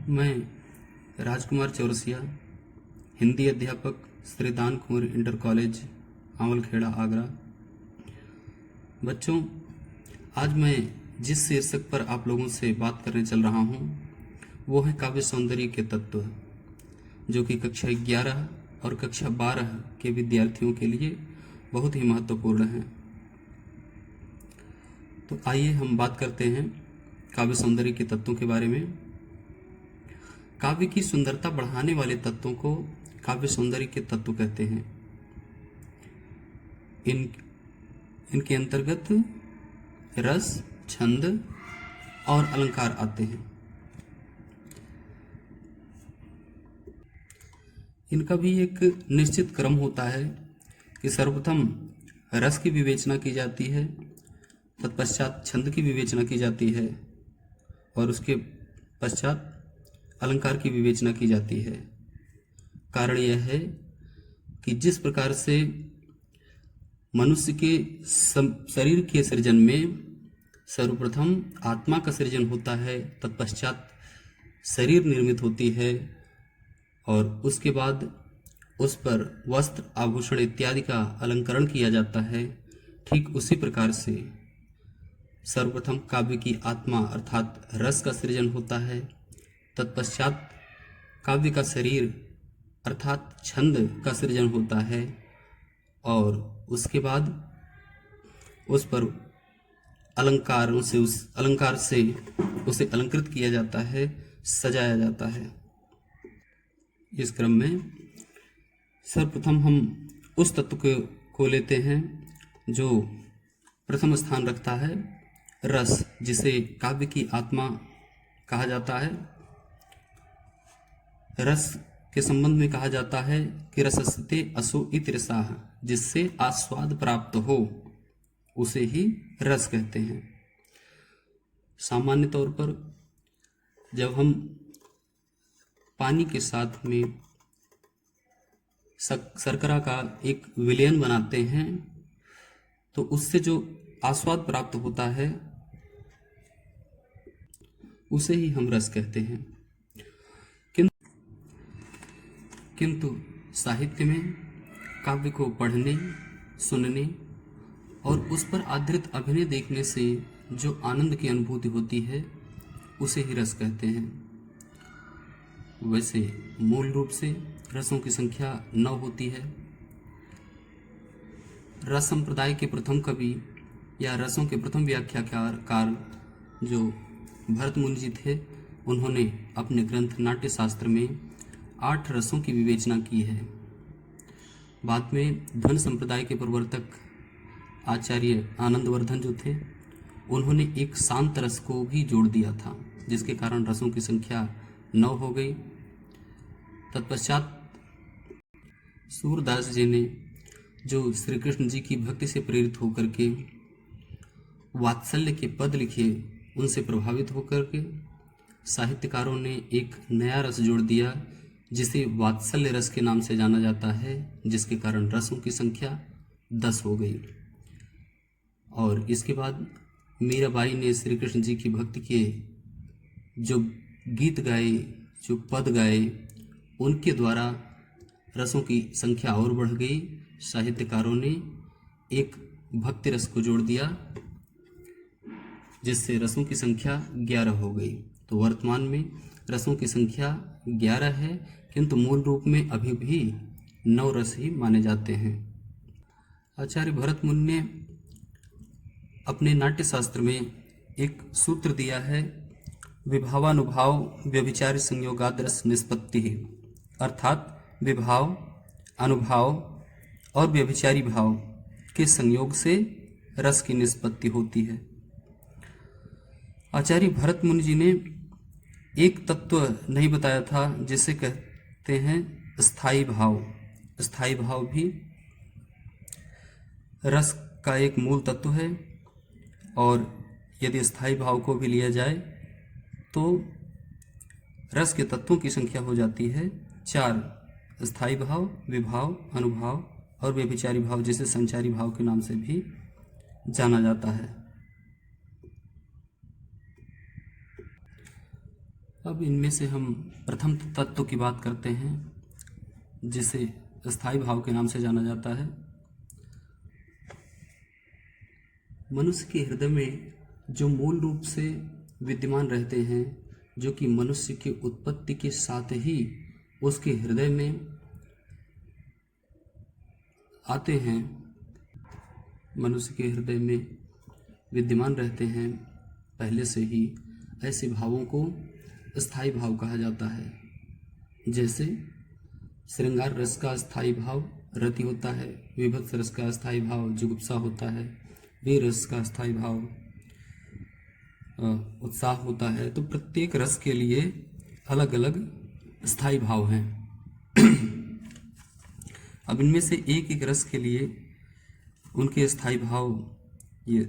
मैं राजकुमार चौरसिया, हिंदी अध्यापक, श्री दान कुंवर इंटर कॉलेज, आंवलखेड़ा, आगरा। बच्चों, आज मैं जिस शीर्षक पर आप लोगों से बात करने चल रहा हूँ वो है काव्य सौंदर्य के तत्व, जो कि कक्षा 11 और कक्षा 12 के विद्यार्थियों के लिए बहुत ही महत्वपूर्ण है। तो आइए हम बात करते हैं काव्य सौंदर्य के तत्वों के बारे में। काव्य की सुंदरता बढ़ाने वाले तत्वों को काव्य सौंदर्य के तत्व कहते हैं। इनके अंतर्गत रस, छंद और अलंकार आते हैं। इनका भी एक निश्चित क्रम होता है कि सर्वप्रथम रस की विवेचना की जाती है, तत्पश्चात छंद की विवेचना की जाती है और उसके पश्चात अलंकार की विवेचना की जाती है। कारण यह है कि जिस प्रकार से मनुष्य के शरीर के सृजन में सर्वप्रथम आत्मा का सृजन होता है, तत्पश्चात शरीर निर्मित होती है और उसके बाद उस पर वस्त्र, आभूषण इत्यादि का अलंकरण किया जाता है, ठीक उसी प्रकार से सर्वप्रथम काव्य की आत्मा अर्थात रस का सृजन होता है, तत्पश्चात काव्य का शरीर अर्थात छंद का सृजन होता है और उसके बाद उस पर अलंकारों से उस अलंकार से उसे अलंकृत किया जाता है, सजाया जाता है। इस क्रम में सर्वप्रथम हम उस तत्व को लेते हैं जो प्रथम स्थान रखता है, रस, जिसे काव्य की आत्मा कहा जाता है। रस के संबंध में कहा जाता है कि रसस्ते असो इति रसाः, जिससे आस्वाद प्राप्त हो उसे ही रस कहते हैं। सामान्य तौर पर जब हम पानी के साथ में शर्करा का एक विलयन बनाते हैं तो उससे जो आस्वाद प्राप्त होता है उसे ही हम रस कहते हैं। किंतु साहित्य में काव्य को पढ़ने, सुनने और उस पर आधारित अभिनय देखने से जो आनंद की अनुभूति होती है उसे ही रस कहते हैं। वैसे मूल रूप से रसों की संख्या 9 होती है। रस संप्रदाय के प्रथम कवि या रसों के प्रथम व्याख्याकार जो भरत मुनि जी थे, उन्होंने अपने ग्रंथ नाट्य शास्त्र में 8 रसों की विवेचना की है। बाद में ध्वन संप्रदाय के प्रवर्तक आचार्य आनंदवर्धन जो थे, उन्होंने एक शांत रस को भी जोड़ दिया था, जिसके कारण रसों की संख्या 9 हो गई। तत्पश्चात सूरदास जी ने जो श्री कृष्ण जी की भक्ति से प्रेरित होकर के वात्सल्य के पद लिखे, उनसे प्रभावित होकर के साहित्यकारों ने एक नया रस जोड़ दिया जिसे वात्सल्य रस के नाम से जाना जाता है, जिसके कारण रसों की संख्या 10 हो गई। और इसके बाद मीराबाई ने श्री कृष्ण जी की भक्ति के जो गीत गाए, जो पद गाए, उनके द्वारा रसों की संख्या और बढ़ गई। साहित्यकारों ने एक भक्ति रस को जोड़ दिया जिससे रसों की संख्या 11 हो गई। तो वर्तमान में रसों की संख्या 11 है, किंतु मूल रूप में अभी भी 9 रस ही माने जाते हैं। आचार्य भरत मुनि ने अपने नाट्य शास्त्र में एक सूत्र दिया है, विभावानुभाव व्यभिचारी संयोगाद्रस निष्पत्ति, अर्थात विभाव, अनुभाव और व्यभिचारी भाव के संयोग से रस की निष्पत्ति होती है। आचार्य भरत मुनि जी ने एक तत्व नहीं बताया था जिसे कहते हैं स्थायी भाव। स्थायी भाव भी रस का एक मूल तत्व है और यदि स्थायी भाव को भी लिया जाए तो रस के तत्वों की संख्या हो जाती है 4। स्थायी भाव, विभाव, अनुभाव और व्यभिचारी भाव, जिसे संचारी भाव के नाम से भी जाना जाता है। अब इनमें से हम प्रथम तत्व की बात करते हैं, जिसे स्थायी भाव के नाम से जाना जाता है। मनुष्य के हृदय में जो मूल रूप से विद्यमान रहते हैं, जो कि मनुष्य की उत्पत्ति के साथ ही उसके हृदय में आते हैं, मनुष्य के हृदय में विद्यमान रहते हैं पहले से ही, ऐसे भावों को स्थायी भाव कहा जाता है। जैसे श्रृंगार रस का स्थायी भाव रति होता है, विभत्स रस का स्थायी भाव जुगुप्सा होता है, वीर रस का स्थायी भाव उत्साह होता है। तो प्रत्येक रस के लिए अलग अलग स्थायी भाव हैं। अब इनमें से एक एक रस के लिए उनके स्थायी भाव ये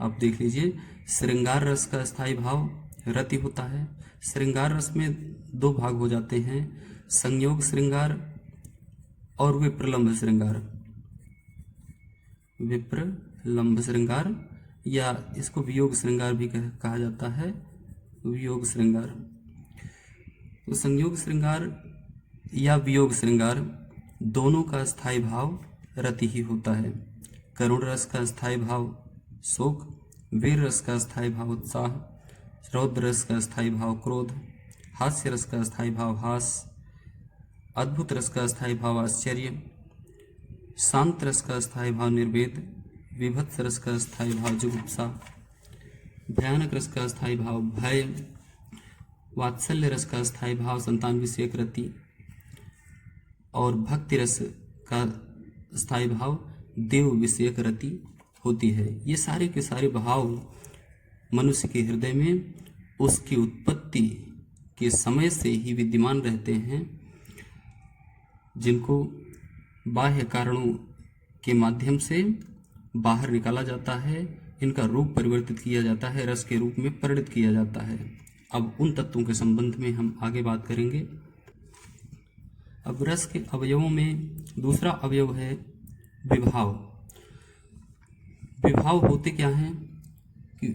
आप देख लीजिए। श्रृंगार रस का स्थायी भाव रति होता है। श्रृंगार रस में दो भाग हो जाते हैं, संयोग श्रृंगार और विप्रलंब श्रृंगार। विप्रलंब श्रृंगार या इसको वियोग श्रृंगार भी कहा जाता है, वियोग श्रृंगार। तो संयोग श्रृंगार या वियोग श्रृंगार दोनों का स्थायी भाव रति ही होता है। करुण रस का स्थायी भाव शोक, वीर रस का स्थायी भाव उत्साह, रौद्र रस का स्थायी भाव क्रोध, हास्य रस का स्थायी भाव हास, अद्भुत रस का स्थायी भाव आश्चर्य, शांत रस का स्थायी भाव निर्वेद, विभत्स रस का स्थायी भाव जुगुप्सा, भयानक रस का स्थायी भाव भय, वात्सल्य रस का स्थायी भाव संतान विषयक रति और भक्ति रस का स्थायी भाव देव विषयक रति होती है। ये सारे के सारे भाव मनुष्य के हृदय में उसकी उत्पत्ति के समय से ही विद्यमान रहते हैं, जिनको बाह्य कारणों के माध्यम से बाहर निकाला जाता है, इनका रूप परिवर्तित किया जाता है, रस के रूप में परिणत किया जाता है। अब उन तत्वों के संबंध में हम आगे बात करेंगे। अब रस के अवयवों में दूसरा अवयव है विभाव। विभाव होते क्या हैं कि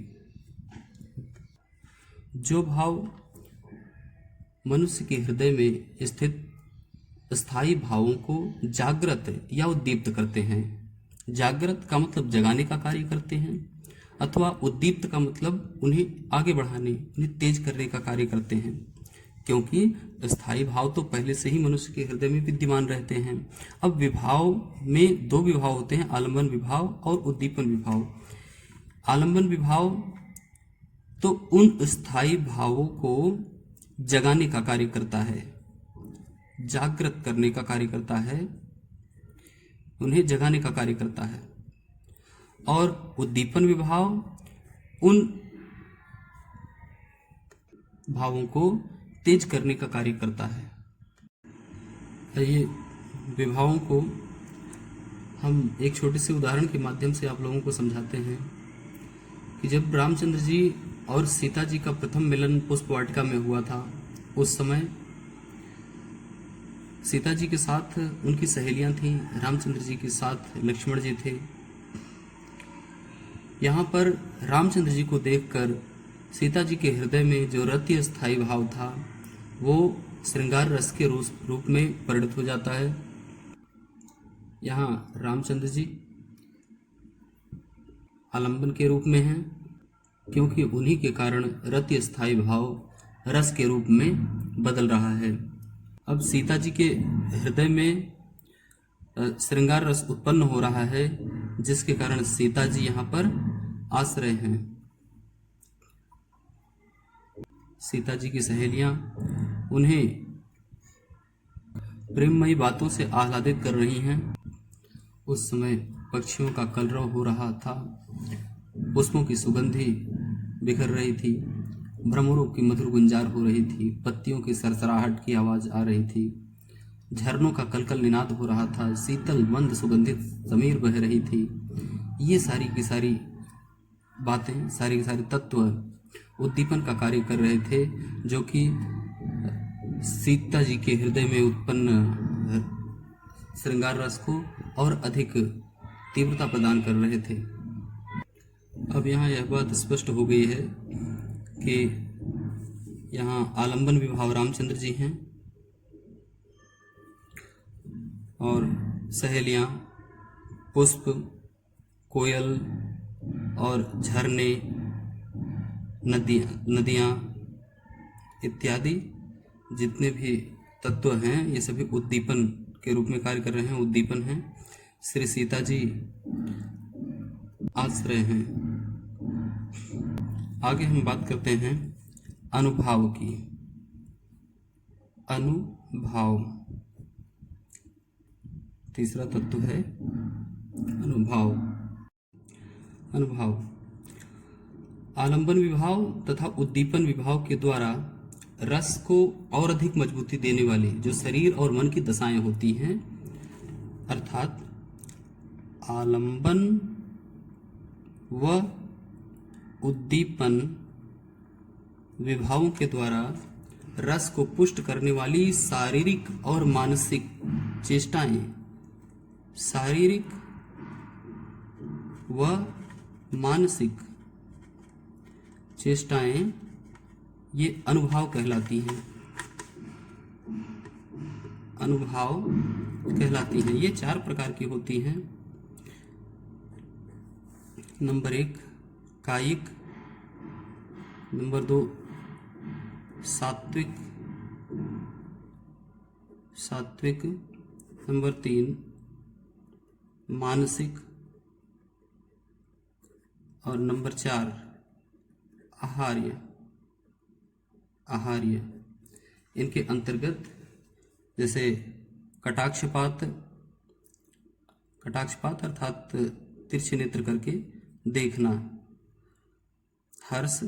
जो भाव मनुष्य के हृदय में स्थित स्थायी भावों को जागृत या उद्दीप्त करते हैं। जागृत का मतलब जगाने का कार्य करते हैं, अथवा उद्दीप्त का मतलब उन्हें आगे बढ़ाने, उन्हें तेज करने का कार्य करते हैं, क्योंकि स्थायी भाव तो पहले से ही मनुष्य के हृदय में विद्यमान रहते हैं। अब विभाव में दो विभाव होते हैं, आलंबन विभाव और उद्दीपन विभाव। आलंबन विभाव तो उन स्थायी भावों को जगाने का कार्य करता है, जागृत करने का कार्य करता है, उन्हें जगाने का कार्य करता है। और उद्दीपन विभाव उन भावों को तेज करने का कार्य करता है। ये विभावों को हम एक छोटे से उदाहरण के माध्यम से आप लोगों को समझाते हैं कि जब रामचंद्र जी और सीता जी का प्रथम मिलन पुष्प वाटिका में हुआ था, उस समय सीता जी के साथ उनकी सहेलियां थीं, रामचंद्र जी के साथ लक्ष्मण जी थे। यहाँ पर रामचंद्र जी को देखकर सीता जी के हृदय में जो रति स्थायी भाव था वो श्रृंगार रस के रूप में परिणत हो जाता है। यहाँ रामचंद्र जी आलंबन के रूप में हैं, क्योंकि उन्हीं के कारण रति स्थायी भाव रस के रूप में बदल रहा है। अब सीता जी के हृदय में श्रृंगार रस उत्पन्न हो रहा है, जिसके कारण सीता जी यहाँ पर आश्रय हैं। सीता जी की सहेलियां उन्हें प्रेममयी बातों से आह्लादित कर रही हैं। उस समय पक्षियों का कलरव हो रहा था, पुष्पों की सुगंधी बिखर रही थी, भ्रमरों की मधुर गुंजार हो रही थी, पत्तियों की सरसराहट की आवाज आ रही थी, झरनों का कलकल निनाद हो रहा था, शीतल मंद सुगंधित जमीर बह रही थी। ये सारी की सारी बातें, सारी के सारे तत्व उद्दीपन का कार्य कर रहे थे, जो कि सीता जी के हृदय में उत्पन्न श्रृंगार रस को और अधिक तीव्रता प्रदान कर रहे थे। अब यहाँ यह बात स्पष्ट हो गई है कि यहाँ आलंबन विभाव रामचंद्र जी हैं और सहेलियाँ, पुष्प, कोयल और झरने, नदियाँ इत्यादि जितने भी तत्व हैं ये सभी उद्दीपन के रूप में कार्य कर रहे हैं, उद्दीपन हैं। श्री सीता जी आश्रय हैं। आगे हम बात करते हैं अनुभाव की। अनुभाव तीसरा तत्व है अनुभाव। अनुभाव आलंबन विभाव तथा उद्दीपन विभाव के द्वारा रस को और अधिक मजबूती देने वाली जो शरीर और मन की दशाएं होती हैं, अर्थात आलंबन व उद्दीपन विभावों के द्वारा रस को पुष्ट करने वाली शारीरिक और मानसिक चेष्टाएं, शारीरिक व मानसिक चेष्टाएं ये अनुभव कहलाती हैं। अनुभव कहलाती हैं। ये 4 प्रकार की होती हैं। नंबर 1 कायिक, नंबर 2 सात्विक, नंबर 3 मानसिक और नंबर 4 आहार्य। इनके अंतर्गत जैसे कटाक्षपात अर्थात तिरछे नेत्र करके देखना, हर्ष,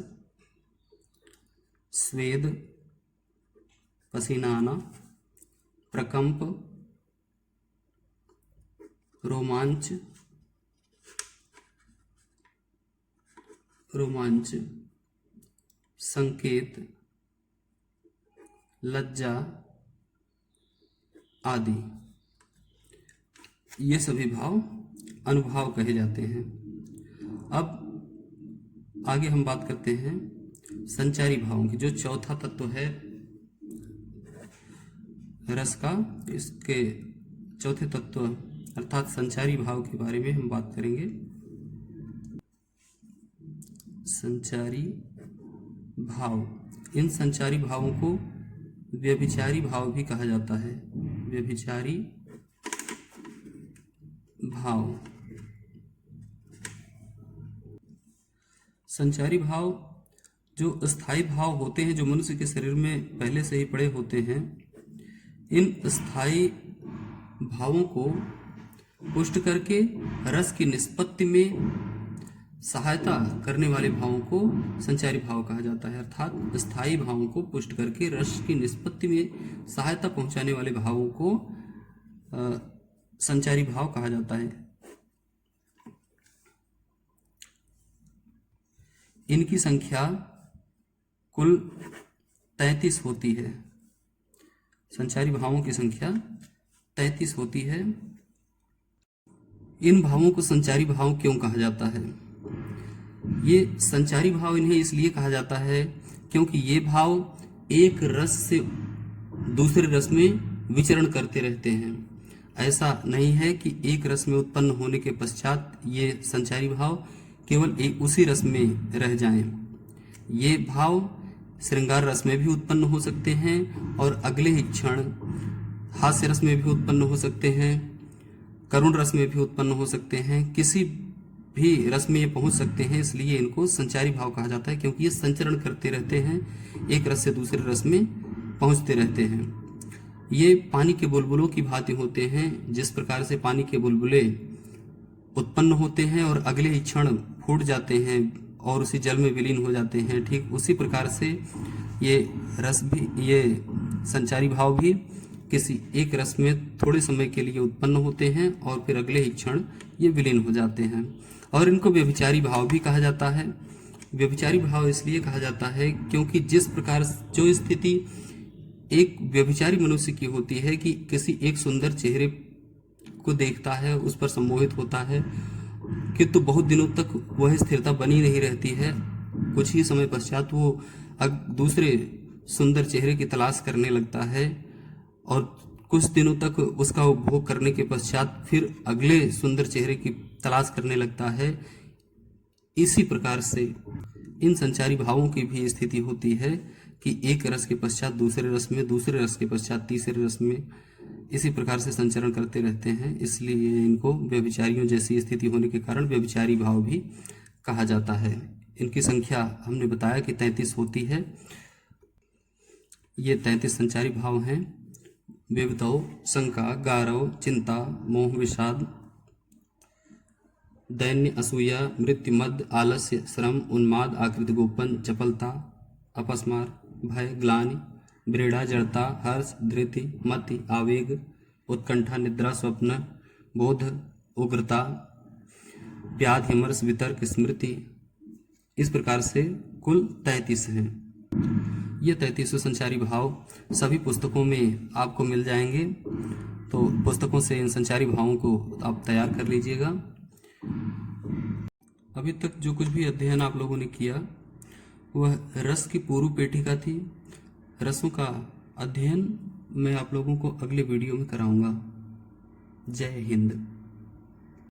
स्वेद, पसीना आना, प्रकंप, रोमांच, संकेत, लज्जा आदि, ये सभी भाव अनुभाव कहे जाते हैं। अब आगे हम बात करते हैं संचारी भावों की, जो चौथा तत्व है रस का। इसके चौथे तत्व अर्थात संचारी भाव के बारे में हम बात करेंगे। संचारी भाव, इन संचारी भावों को व्यभिचारी भाव भी कहा जाता है। व्यभिचारी भाव। संचारी भाव जो स्थायी भाव होते हैं, जो मनुष्य के शरीर में पहले से ही पड़े होते हैं, इन स्थायी भावों को पुष्ट करके रस की निष्पत्ति में सहायता करने वाले भावों को संचारी भाव कहा जाता है। अर्थात स्थायी भावों को पुष्ट करके रस की निष्पत्ति में सहायता पहुंचाने वाले भावों को संचारी भाव कहा जाता है। इनकी संख्या कुल 33 होती है। संचारी भावों की संख्या 33 होती है। इन भावों को संचारी भाव क्यों कहा जाता है? ये संचारी भाव इन्हें इसलिए कहा जाता है क्योंकि ये भाव एक रस से दूसरे रस में विचरण करते रहते हैं। ऐसा नहीं है कि एक रस में उत्पन्न होने के पश्चात ये संचारी भाव केवल उसी रस में रह जाएं। ये भाव श्रृंगार रस में भी उत्पन्न हो सकते हैं और अगले ही क्षण हास्य रस में भी उत्पन्न हो सकते हैं, करुण रस में भी उत्पन्न हो सकते हैं, किसी भी रस में ये पहुंच सकते हैं। इसलिए इनको संचारी भाव कहा जाता है, क्योंकि ये संचरण करते रहते हैं, एक रस से दूसरे रस में पहुंचते रहते हैं। ये पानी के बुलबुलों की भांति होते हैं। जिस प्रकार से पानी के बुलबुले उत्पन्न होते हैं और अगले ही क्षण फूट जाते हैं और उसी जल में विलीन हो जाते हैं, ठीक उसी प्रकार से ये रस भी, ये संचारी भाव भी किसी एक रस में थोड़े समय के लिए उत्पन्न होते हैं और फिर अगले ही क्षण ये विलीन हो जाते हैं। और इनको व्यभिचारी भाव भी कहा जाता है। व्यभिचारी भाव इसलिए कहा जाता है क्योंकि जिस प्रकार जो स्थिति एक व्यभिचारी मनुष्य की होती है कि किसी एक सुंदर चेहरे को देखता है, उस पर सम्मोहित होता है, किंतु बहुत दिनों तक वह स्थिरता बनी नहीं रहती है। कुछ ही समय पश्चात वो दूसरे सुंदर चेहरे की तलाश करने लगता है और कुछ दिनों तक उसका उपभोग करने के पश्चात फिर अगले सुंदर चेहरे की तलाश करने लगता है। इसी प्रकार से इन संचारी भावों की भी स्थिति होती है कि एक रस के पश्चात दूसरे रस में, दूसरे रस के पश्चात तीसरे रस में, इसी प्रकार से संचरण करते रहते हैं। इसलिए इनको व्यभिचारियों जैसी स्थिति होने के कारण व्यभिचारी भाव भी कहा जाता है। इनकी संख्या हमने बताया कि 33 होती है। ये 33 संचारी भाव हैं: विवतौ, शंका, गारव, चिंता, मोह, विषाद, दैन्य, असूया, मृत्यु, मद, आलस्य, श्रम, उन्माद, आकृति गोपन, चपलता, अपस्मार, भय, ग्लानि, मृड़ा, जड़ता, हर्ष, धृति, मति, आवेग, उत्कंठा, निद्रा, स्वप्न, बोध, उग्रता, व्याधि, विमर्श, वितर्क, स्मृति। इस प्रकार से कुल 33 हैं। ये 33 संचारी भाव सभी पुस्तकों में आपको मिल जाएंगे, तो पुस्तकों से इन संचारी भावों को आप तैयार कर लीजिएगा। अभी तक जो कुछ भी अध्ययन आप लोगों ने किया वह रस की पूर्व पेटिका थी। रसों का अध्ययन मैं आप लोगों को अगले वीडियो में कराऊंगा। जय हिंद।